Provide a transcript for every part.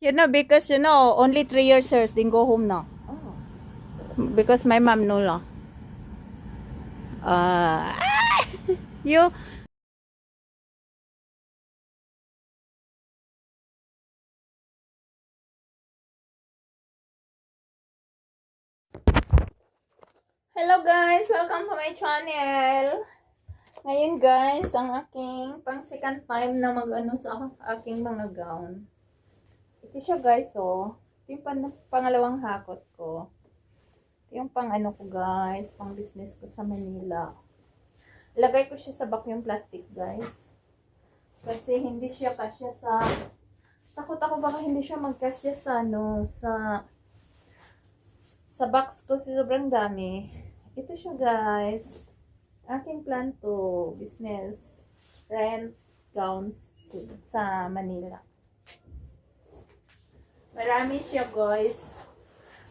You know, because you know, only 3 years, sir, then go home now. Oh. Because my mom no lang. Uh, you, hello guys, welcome to my channel. Ngayon guys, ang aking pang second time na mag-ano sa aking mga gown. Ito siya guys, oh. Ito yung pangalawang hakot ko. Ito yung pang ano ko guys, pang business ko sa Manila. Ilagay ko siya sa vacuum plastic guys. Kasi hindi siya kasya sa, takot ako baka hindi siya magkasya sa ano, sa box ko, sobrang dami. Ito siya guys. Aking plan to business rent gowns sa Manila. Marami siya guys.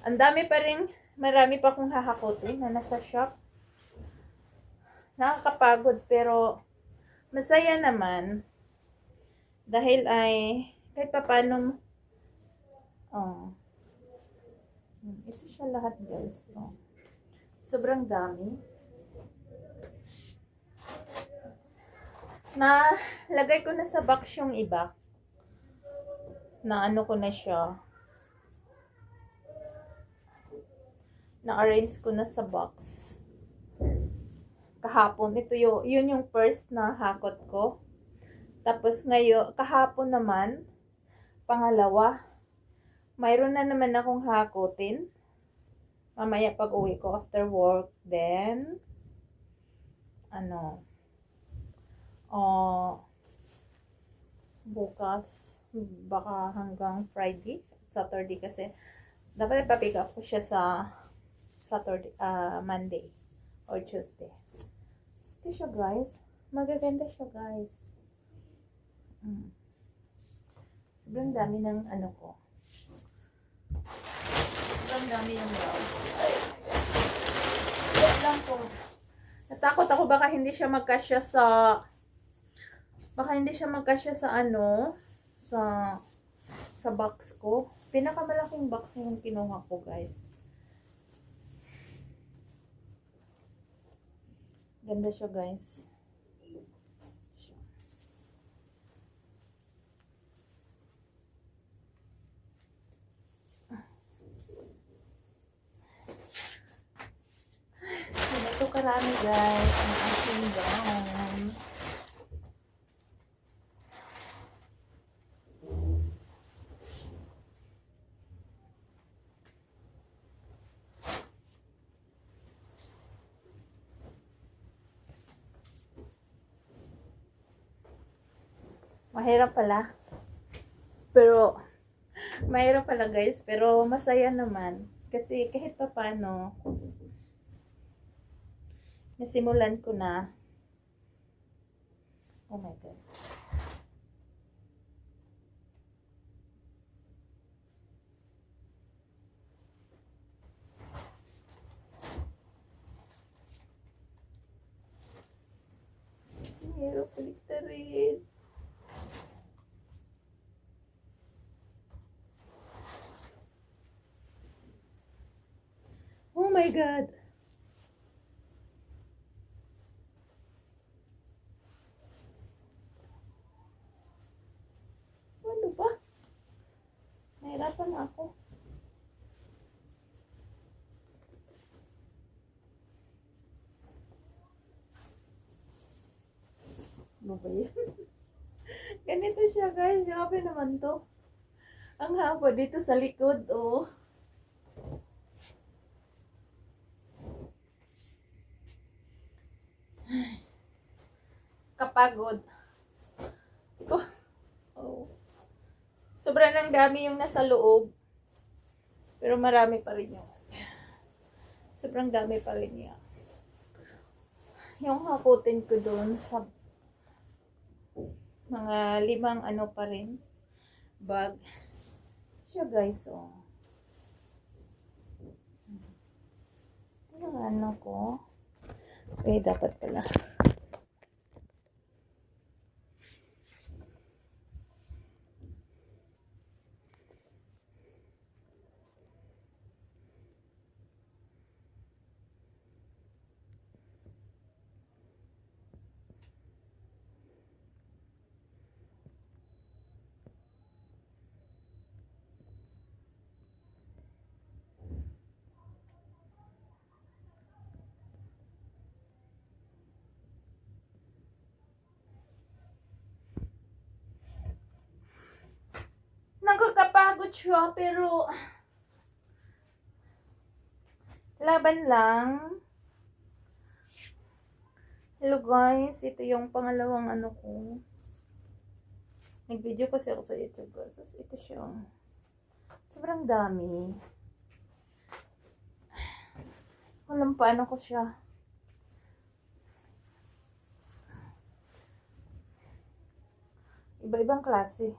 Ang dami pa rin, marami pa akong hahakotin na nasa shop. Nakakapagod pero masaya naman. Dahil ay kahit pa paano, oh, ito siya lahat guys. Oh. Sobrang dami. Na lagay ko na sa box yung iba. Na ano ko na siya. Na-arrange ko na sa box. Kahapon, ito yun yung first na hakot ko. Tapos ngayon, kahapon naman, pangalawa, mayroon na naman akong hakotin. Mamaya pag uwi ko after work, then, bukas, baka hanggang Friday, Saturday kasi, dapat ipapick up ko siya sa Saturday, Monday or Tuesday. Ito siya guys, magaganda siya guys. Sobrang dami ng ano ko. Sobrang dami yung brown. Wait lang po. Natakot ako baka hindi siya magkasya sa ano, sa box ko. Pinakamalaking box na yung kinuha ko guys. Ganda siya guys. Ito karami guys ang aking gown. Mahirap pala. Pero mahirap pala guys, pero masaya naman kasi kahit pa paano nasimulan ko na. Oh my god. Mahirap paliktarin. Oh my god. Ano ba? Nahirapan ako. Ano ba yan? Ganito siya guys. Grabe naman to. Ang haba dito sa likod, oh. Kapagod. Oh. Sobrang lang dami yung nasa loob. Pero marami pa rin yung. Sobrang dami pa rin yan. Yung hakutin ko doon sa mga 5 ano pa rin. Bag. Siya guys, oh. Yung ano ko. Okay, dapat pala. malambot siya, pero laban lang. Hello guys, ito yung pangalawang ano ko. Nag-video kasi ako sa YouTube guys. Ito siya. Sobrang dami. Walang paano ko siya. Iba-ibang klase.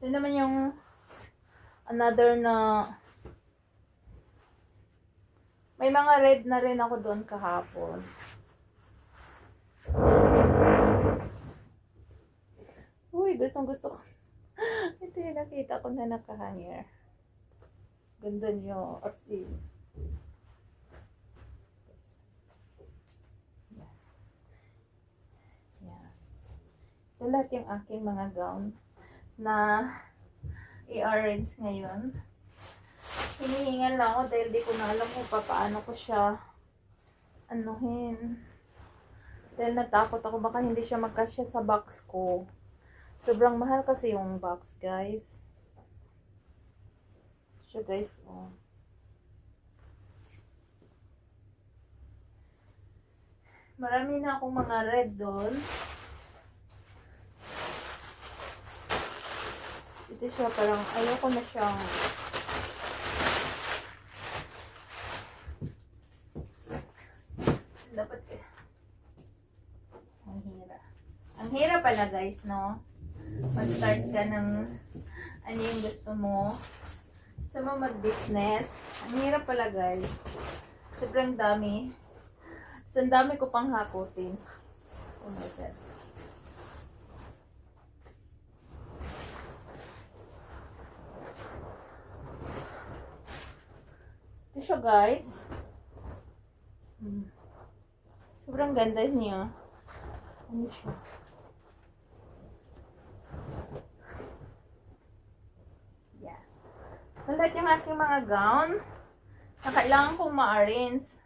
Ito naman yung another na may mga red na rin ako doon kahapon. Uy, gustong gusto ko. Ito yung nakita ko na nakahanger. Ganda niyo. As in. Yan. Ito lahat yung aking mga gown na i-arrange ngayon. Hinihingal lang ako dahil di ko na alam kung paano ko siya anuhin. Dahil natakot ako baka hindi siya magkasya sa box ko. Sobrang mahal kasi yung box, guys. So guys, oh. Marami na akong mga red doon. Ito siya parang ayoko na siyang dapat ang hirap. Ang hirap pala guys, no? Mag-start ka ng ano yung gusto mo. Gusto mo mag-business. Ang hirap pala guys. Sobrang dami. So, ang dami ko pang hakutin. Oh my God. Ito siya guys. Sobrang ganda niya. Ano siya? Yeah. Lahat yung aking mga gown na kailangan kong ma-arrange.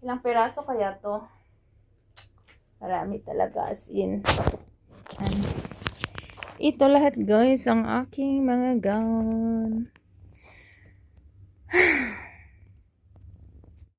Ilang piraso kaya to? Marami talaga as in. Ito lahat guys ang aking mga gown.